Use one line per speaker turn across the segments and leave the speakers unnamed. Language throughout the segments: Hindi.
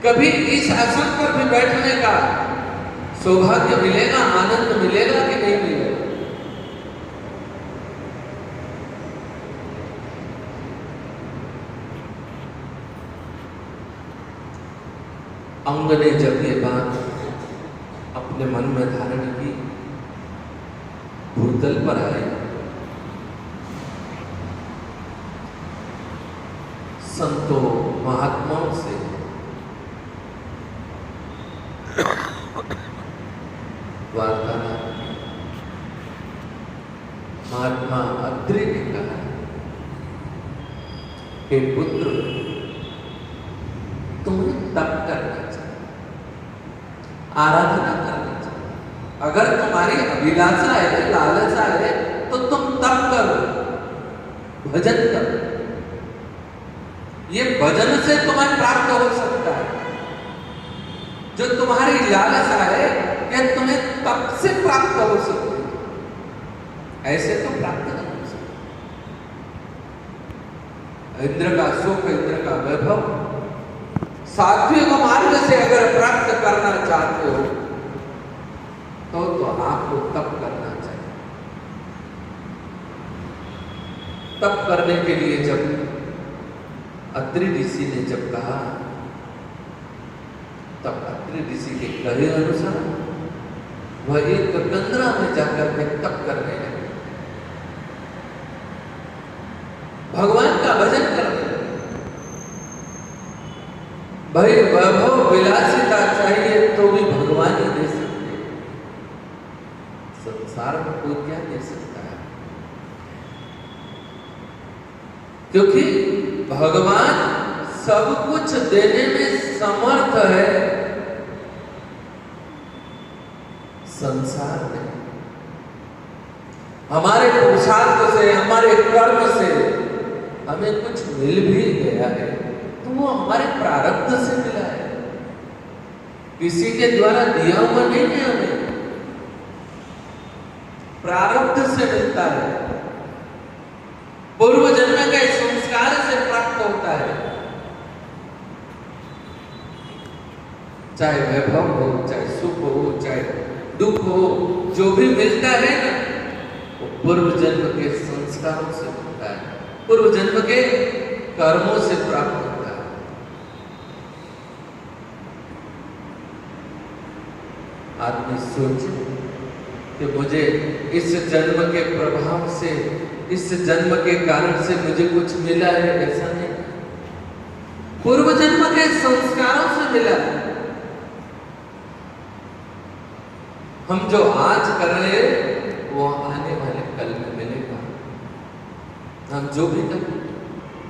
कभी इस आसन पर भी बैठने का सौभाग्य मिलेगा, आनंद मिलेगा कि नहीं मिलेगा? अंग ने जब ये बात अपने मन में धारण की, भूतल पर आए, संतों महात्माओं से वार्तालाप। महात्मा अत्रि ने कहा, हे पुत्र, तुम्हें तप करना चाहिए, आराधना करना चाहिए। अगर तुम्हारी अभिलाषा है, लालसा है, तो तुम तप करो, भजन करो। ये भजन से तुम्हें प्राप्त हो सकता है। जो तुम्हारी लालसा है, यह तुम्हें तप से प्राप्त हो सकती है, ऐसे तो प्राप्त नहीं हो सकता। इंद्र का सुख, इंद्र का वैभव सात्विक मार्ग से अगर प्राप्त करना चाहते हो तो आपको तप करना चाहिए। तप करने के लिए जब अत्रि ऋषि ने जब कहा, तब अत्रि ऋषि के कहे अनुसार वह एक गंगा में जाकर के तप करने लगे, भगवान का भजन करने लगे। भाई वैभव विलासिता चाहिए तो भी भगवान ही दे सकते, संसार में कोई क्या दे सकता है? क्योंकि भगवान सब कुछ देने में समर्थ है, संसार में हमारे पुरुषार्थ से, हमारे कर्म से हमें कुछ मिल भी गया है तो वो हमारे प्रारब्ध से मिला है, किसी के द्वारा दिया हुआ नहीं है, हमें प्रारब्ध से मिलता है, पूर्व जन्म के संस्कार से प्राप्त होता है। चाहे वैभव हो, चाहे सुख हो, चाहे दुख हो, जो भी मिलता है ना, वो पूर्व जन्म के संस्कारों से मिलता है, पूर्व जन्म के कर्मों से प्राप्त होता है। आदमी सोचे कि मुझे इस जन्म के प्रभाव से, इस जन्म के कारण से मुझे कुछ मिला है, ऐसा नहीं, पूर्व जन्म के संस्कारों से मिला है। हम जो आज कर रहे हैं वो आने वाले कल में मिलेगा। हम जो भी कर,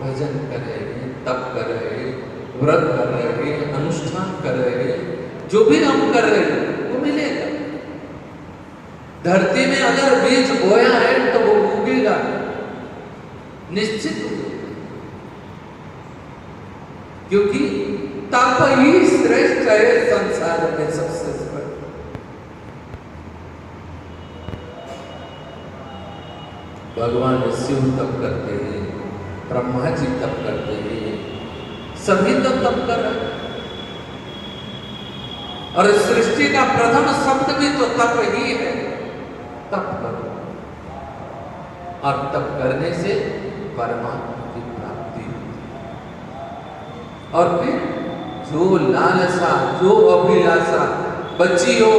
भजन कर रहे हैं, तप कर रहे हैं, व्रत कर रहे हैं, अनुष्ठान कर रहे हैं, जो भी हम कर रहे हैं वो मिलेगा। धरती में अगर बीज बोया है तो वो उगेगा, निश्चित उगेगा, क्योंकि तप ही श्रेष्ठ है संसार में सबसे बड़ा। भगवान शिव तप करते हैं, ब्रह्मा जी तप करते हैं, सभी तो तप कर रहे हैं। और सृष्टि का प्रथम शब्द भी तो तप ही है, तप करो। और तप करने से परमात्मा की प्राप्ति होती है। और फिर जो लालसा, जो अभिलाषा बची हो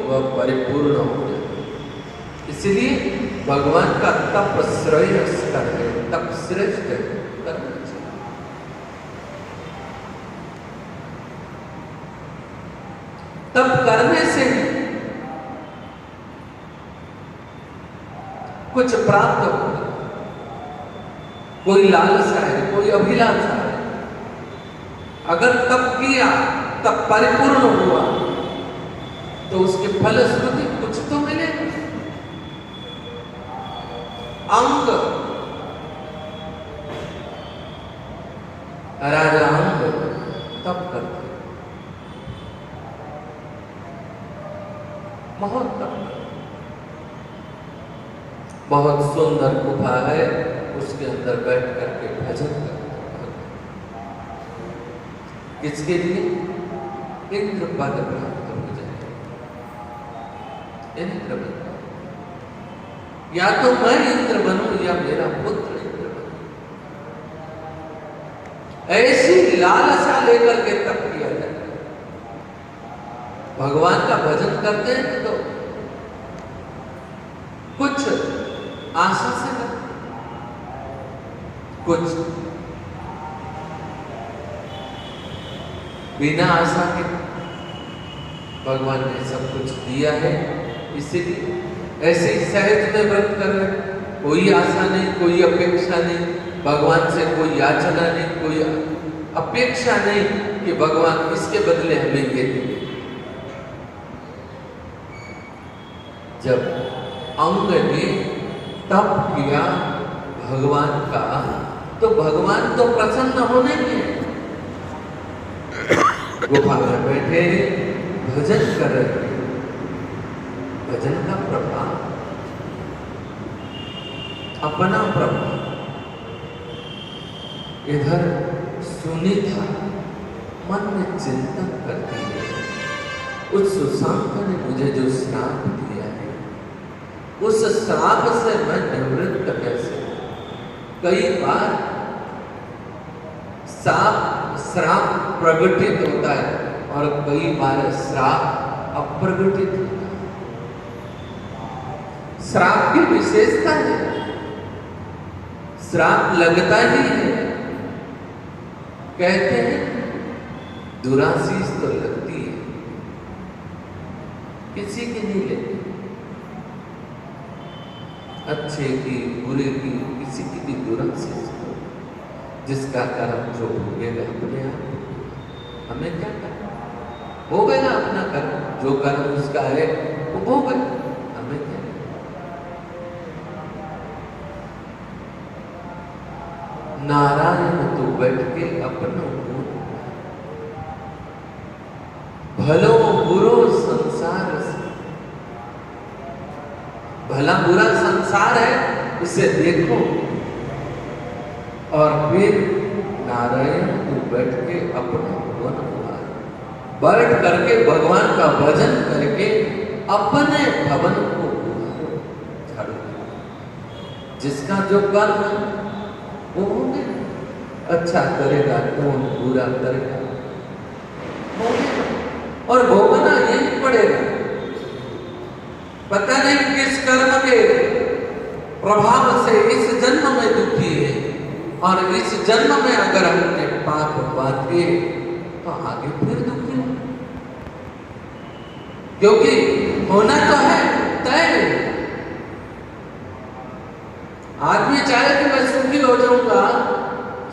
वह परिपूर्ण हो जाए। इसलिए भगवान का तप श्रेयस्कर है, तप श्रेष्ठ है, करना चाहिए। तप करने से कुछ प्राप्त होगा, कोई लालसा है, कोई अभिलाषा है, अगर तप किया, तप परिपूर्ण हुआ तो उसके फलश्रुति कुछ तो मिलेगा। अंग, राजा अंग तप करते, बहुत तप, बहुत सुंदर गुफा है, उसके अंदर बैठ करके भजन करते। किसके लिए? इंद्र पद प्राप्त हो जाए। इंद्र पद, या तो मैं इंद्र बनूं या मेरा पुत्र इंद्र बने, ऐसी लालसा लेकर के तप किया जाए। भगवान का भजन करते हैं तो कुछ आशा से करते, कुछ बिना आशा के। भगवान ने सब कुछ दिया है, इसीलिए ऐसे ही सहज में व्रत कर रहे, कोई आशा नहीं, कोई अपेक्षा नहीं, भगवान से कोई याचना नहीं, कोई अपेक्षा नहीं कि भगवान इसके बदले हमें ये देंगे। जब अंग ने तप किया भगवान का, तो भगवान तो प्रसन्न होने के गुफा में बैठे भजन कर रहे। भजन का प्रभाव, अपना प्रभाव। इधर सुनीता मन में चिंतन करती है, उस सुशांत ने मुझे जो श्राप दिया है, उस श्राप से मैं निवृत्त कैसे? कई बार श्राप प्रगटित होता है और कई बार श्राप अप्रगटित होता है। श्राप की विशेषता है, श्राप लगता ही है। कहते हैं दुराशीष तो लगती है, किसी की नहीं लगती। अच्छे की, बुरे की, किसी की भी दुराशीष, जिसका कर्म जो भोगेगा अपने आप। हमें क्या करना? भोगेगा अपना कर्म, जो कर्म उसका है वो भोगेगा, हमें क्या? नारायण तो बैठ के अपना भलो बुरो संसार से, भला बुरा संसार है, इसे देखो और फिर नारायण तू बैठ के अपना भवन उभार, बैठ करके भगवान का भजन करके अपने भवन को उभारो, झाड़ू। जिसका जो कर्म है वो होंगे, अच्छा करेगा कौन, बुरा करेगा और भोगना यही पड़ेगा। पता नहीं किस कर्म के प्रभाव से इस जन्म में दुखी है, और इस जन्म में अगर हमने पाप बांधे तो आगे फिर दुखी हो, क्योंकि होना तो है तय। आदमी चाहे कि मैं सुखी हो जाऊंगा,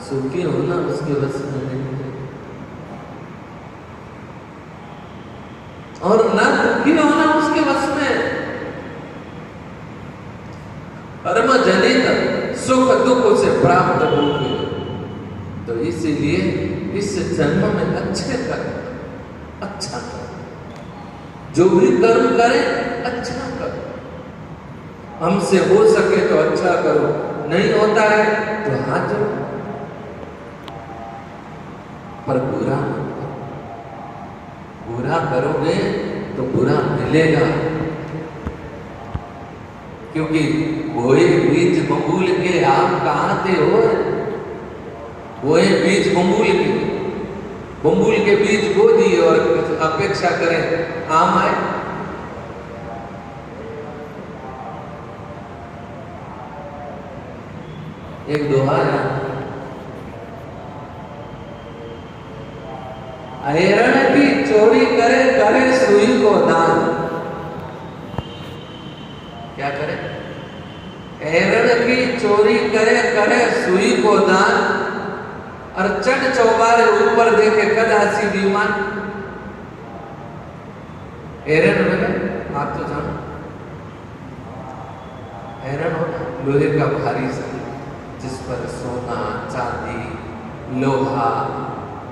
सुखी होना उसके बस में नहीं है, और न दुखी होना उसके बस में। कर्म जनित सुख दुख से प्राप्त होंगे, तो इसीलिए इस जन्म में अच्छे कर्म, अच्छा कर्म, जो भी कर्म करें अच्छा करो। हमसे हो सके तो अच्छा करो, नहीं होता है तो हाथ जोड़ो, पर बुरा मत करो। बुरा करोगे तो बुरा मिलेगा, क्योंकि बोए बीज बबूल के आम कहाँ थे हो? बोए बीज बबूल के बीज बो दिए और अपेक्षा करें आम आए। एक दोहा है, हिरण की चोरी करे करे सुई को दान। क्या करे? हिरण की चोरी करे करे सुई को दान, और चट चौबारे ऊपर देखे कदासी विमान। हिरण बने आप तो जानो, हिरण होता लोहे का भारी सा, जिस पर सोना चांदी लोहा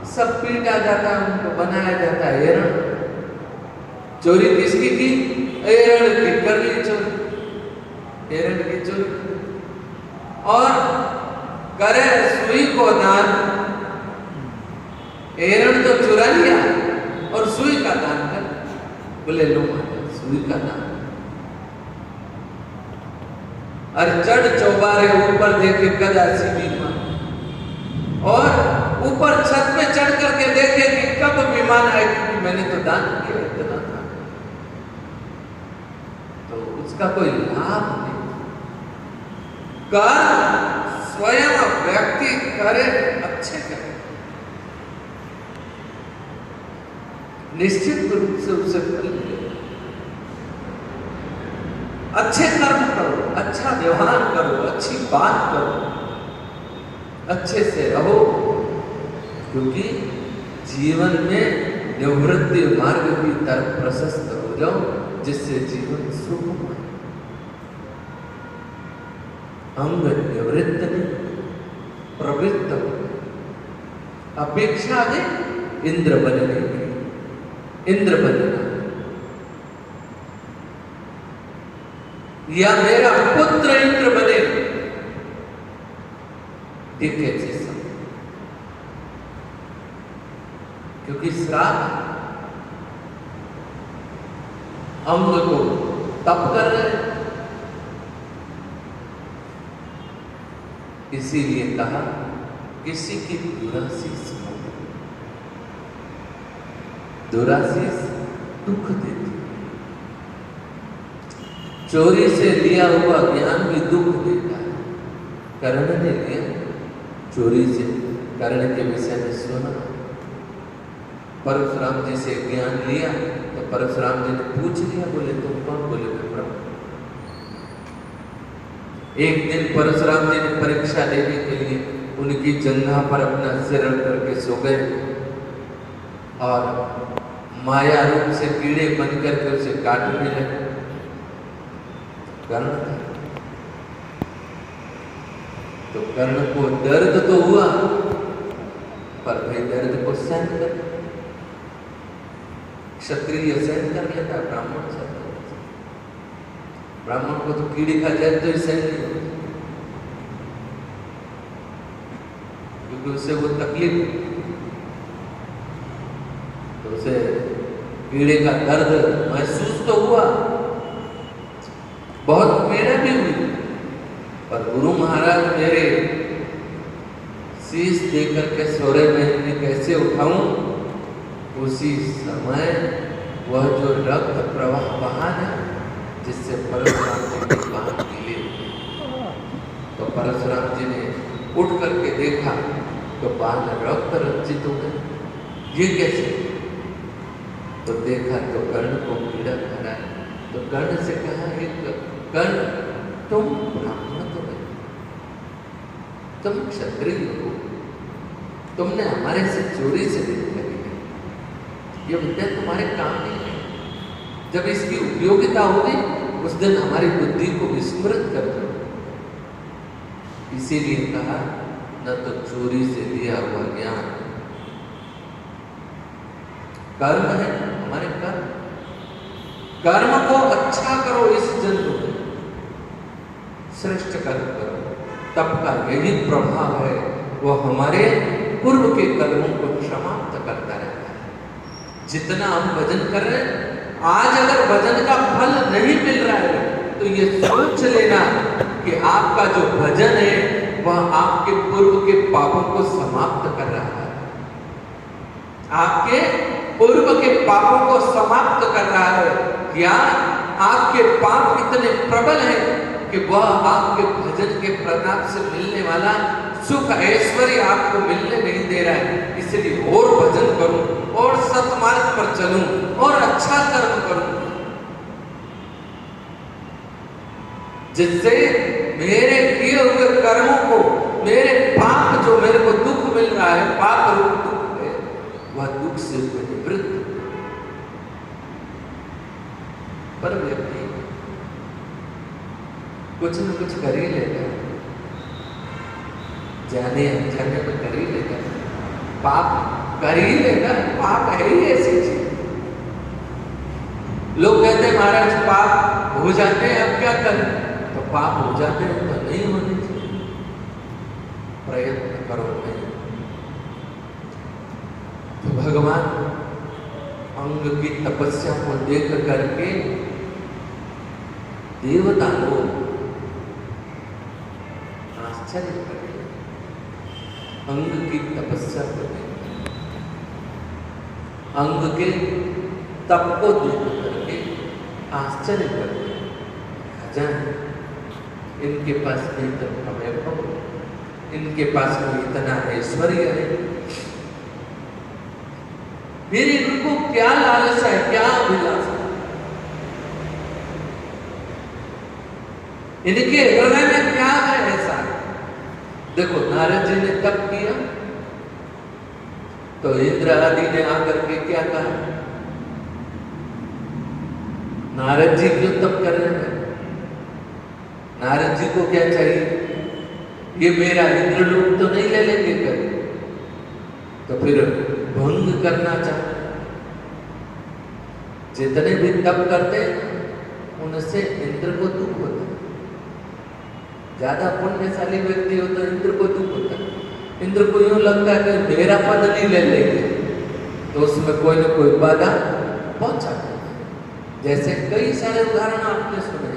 सब पीटा जाता है, उनको बनाया जाता है हिरण। चोरी किसकी की? हिरण की कर ली चोरी, हिरण की चोरी। और करे सुई को दान, हिरण तो चुरा लिया और सुई का दान कर। बोले लो माता, सुई का दान। और चढ़ चौबारे ऊपर देखे गदा सीधी मां, और ऊपर छत पे चढ़ करके देखे कि कब विमान आए, क्योंकि मैंने तो दान किया इतना था। तो उसका कोई लाभ नहीं। कर्म स्वयं व्यक्ति करे, अच्छे करे, निश्चित रूप से उसे फल मिलेगा। अच्छे कर्म करो, अच्छा व्यवहार करो, अच्छी बात करो, अच्छे से रहो, क्योंकि जीवन में निवृत्ति मार्ग की तरफ प्रशस्त हो जाओ, जिससे जीवन सुखमय। अंग निवृत्त नहीं, प्रवृत्त हो। अपेक्षा है इंद्र बनने की, इंद्र बनना, या मेरा पुत्र इंद्र बने, ये कैसे संभव? क्योंकि श्राप अंग को तप कर रहे हैं। इसीलिए कहा किसी की दुराशीष मत, दुराशीष दुख देती, चोरी से लिया हुआ ज्ञान भी दुख देता है। कर्ण ने लिया चोरी से, कर्ण के विषय में सुना, परशुराम जी से ज्ञान लिया, तो परशुराम जी ने पूछ लिया, बोले तुम कौन? बोले मैं ब्रह्म। एक दिन परशुराम जी ने परीक्षा देने के लिए उनकी जंघा पर अपना सिर रख करके सो गए, और माया रूप से कीड़े बन करके उसे काटने लगे। कर्ण था, तो कर्ण को दर्द तो हुआ, पर भाई दर्द को सहन कर, क्षत्रिय सहन कर लेता, ब्राह्मण सहन कर लेता। ब्राह्मण को तो कीड़ी खा जाए तो ही सहन नहीं होता, क्योंकि उससे वो तकलीफ, तो उसे कीड़े का दर्द महसूस तो हुआ, बहुत पीड़ा भी हुई, पर गुरु महाराज मेरे शीश देकर के सोरे में मैं कैसे उठाऊं, उसी समय वह जो रक्त प्रवाह बहा है, जिससे परशुराम जी के बाण गीले, तो परशुराम जी ने उठ करके देखा तो बाण रक्त रंजित हो गए। ये कैसे? तो देखा तो कर्ण को पीड़ा कर रहा है, तो कर्ण से कहा, एक कर्ण तुम ब्राह्मण तो नहीं, तुम क्षत्रिय हो, तुमने हमारे से चोरी से विद्या ली है, ये विद्या तुम्हारे काम नहीं है। जब इसकी उपयोगिता होगी उस दिन हमारी बुद्धि को विस्मृत कर दो। इसीलिए कहा न तो चोरी से लिया हुआ ज्ञान, कर्म है हमारे कर्म, कर्म को अच्छा करो, इस जन्म में श्रेष्ठ कर्म करो, तब का यही प्रभाव है, वो हमारे पूर्व के कर्मों को समाप्त करता रहता है। जितना हम भजन कर रहे हैं, आज अगर भजन का फल नहीं मिल रहा है तो ये सोच लेना कि आपका जो भजन है वह आपके पूर्व के पापों को समाप्त कर रहा है, आपके पूर्व के पापों को समाप्त कर रहा है, या आपके पाप इतने प्रबल हैं कि वह आपके भजन के प्रताप से मिलने वाला सुख ऐश्वर्य आपको मिलने नहीं दे रहा है। इसलिए और भजन करूं, और सत्मार्ग पर चलूं, और अच्छा कर्म करूं, जिससे मेरे किए हुए कर्मों को, मेरे पाप जो मेरे को दुख मिल रहा है, पाप रूप दुख है, वह दुख से निवृत्त। पर व्यक्ति कुछ न कुछ कर ही लेता है, जाने अनजाने में कर ही लेता है, पाप कर ही लेता है, पाप है ही ऐसी चीज। लोग कहते हैं महाराज पाप हो जाते हैं, अब क्या करें? तो पाप हो जाते हैं तो नहीं होने चाहिए, प्रयत्न करो नहीं। भगवान अंग की तपस्या को देख करके देवता लोग आश्चर्य कर गए। अंग की तपस्या को देख, अंग के तप को देख करके आश्चर्य कर गए। जान इनके पास में इतना वैभव, इनके पास में इतना ऐश्वर्य है, फिर इनको क्या लालच है, क्या अभिलाषा, इनके हृदय में क्या है ऐसा। देखो नारद जी ने तप किया तो इंद्र आदि ने आकर के क्या कहा, नारद जी क्यों तप कर रहे हैं? नारद जी को क्या चाहिए, ये मेरा इंद्रलोक तो नहीं ले लेंगे कर, तो फिर भंग करना चाहते। जितने भी तप करते उनसे इंद्र को दुख होता है। ज्यादा पुण्यशाली व्यक्ति हो तो इंद्र को दुख होता है। इंद्र को यूं लगता है कि मेरा पद नहीं ले लेंगे, तो उसमें कोई न कोई बाधा पहुंचाता है। जैसे कई सारे उदाहरण आपने सुने।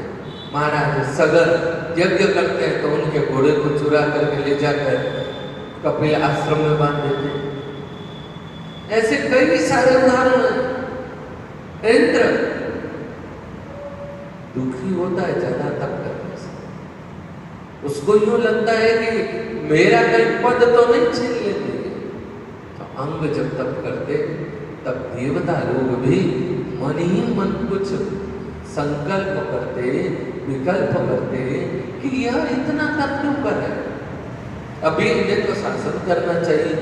महाराज सगर यज्ञ करते हैं तो उनके घोड़े को चुरा करके ले जाकर कपिल आश्रम में बांध देते हैं। ऐसे कई सारे उदाहरण हैं। इंद्र दुखी होता है ज्यादा तप करने से, उसको यूं लगता है कि मेरा कहीं पद तो नहीं छीन लेते। तो अंग जब तप करते तब देवता लोग भी मन ही मन कुछ संकल्प करते, विकल्प करते कि यह इतना तप क्यों कर रहे हैं, अभी इन्हें तो शासन करना चाहिए,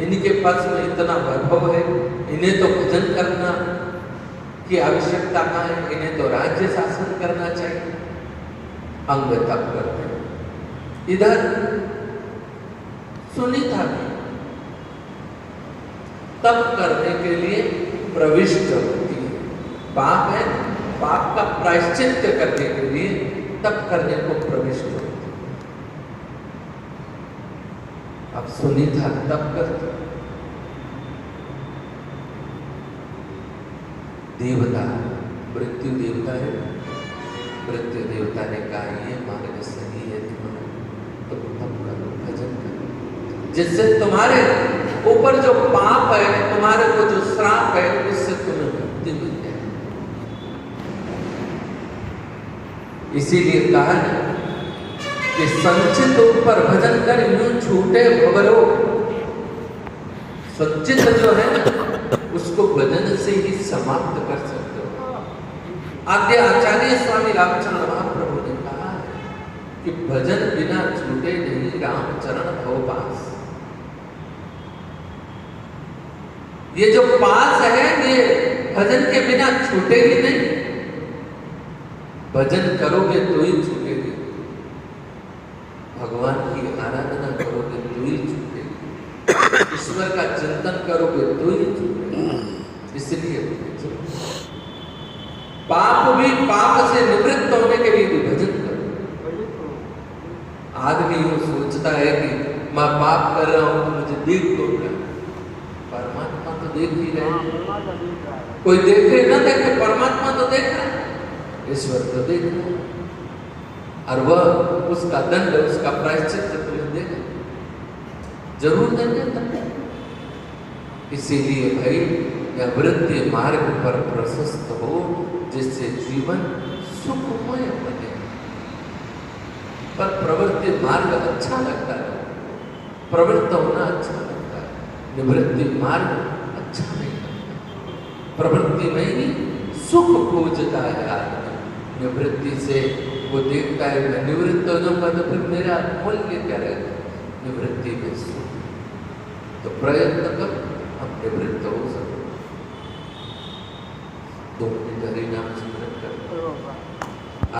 इनके पास में इतना वैभव है, इन्हें तो भजन करना की आवश्यकता कहाँ है, इन्हें तो राज्य शासन करना चाहिए। अंग तप करते। इधर सुनीता भी तप करने के लिए प्रविष्ट होती है। पाप है, पाप का प्रायश्चित करने के लिए तप करने को प्रविष्ट होती है। अब सुनीता तप करती, देवता मृत्यु देवता है, मृत्यु देवता ने कहा ये मार्ग सही है तुम्हारा, तुम तप करो, भजन करो, जिससे तुम्हारे ऊपर जो पाप है, तुम्हारे को जो श्राप है, उससे तुम्हें मुक्ति मिल जाए। इसीलिए कहा ना कि संचित ऊपर भजन कर यूं छूटे भवरो। संचित जो है ना उसको भजन से ही समाप्त कर सकते हो। आद्य आचार्य स्वामी रामचंद्र महाप्रभु ने कहा कि भजन बिना छूटे नहीं रामचरण भव पास। ये जो पास है ये भजन के बिना छूटेगी नहीं, भजन करोगे तो ही छूटेगी, भगवान की आराधना करोगे तो ही छूटेगी, ईश्वर का चिंतन करोगे तो ही छूटेगी। इसलिए पाप भी, पाप से निवृत्त होने के लिए भी भजन करो। आदमी यूं सोचता है कि मैं पाप कर रहा हूं तो मुझे देख तो रहा, परमात्मा तो देख ही रहे। कोई देखे ना देखे, परमात्मा तो देख रहा है, ईश्वर तो देख रहा है, और वह उसका दंड, उसका प्रायश्चित तुम्हें देगा, जरूर देंगे तब। इसीलिए भाई यह वृत्ति मार्ग पर प्रशस्त हो, जिससे जीवन सुखमय बने। पर प्रवृत्ति मार्ग अच्छा लगता है, प्रवृत्त होना अच्छा लगता है, निवृत्ति मार्ग अच्छा नहीं लगता। प्रवृत्ति में ही सुख खोजता है आदमी, निवृत्ति से वो देखता है मैं निवृत्त हो जाऊंगा तो फिर मेरा मूल्य क्या रहेगा, निवृत्ति में सुख। तो प्रयत्न कर हम निवृत्त हो सके। 2 मिनट हरि नाम स्मरण कर।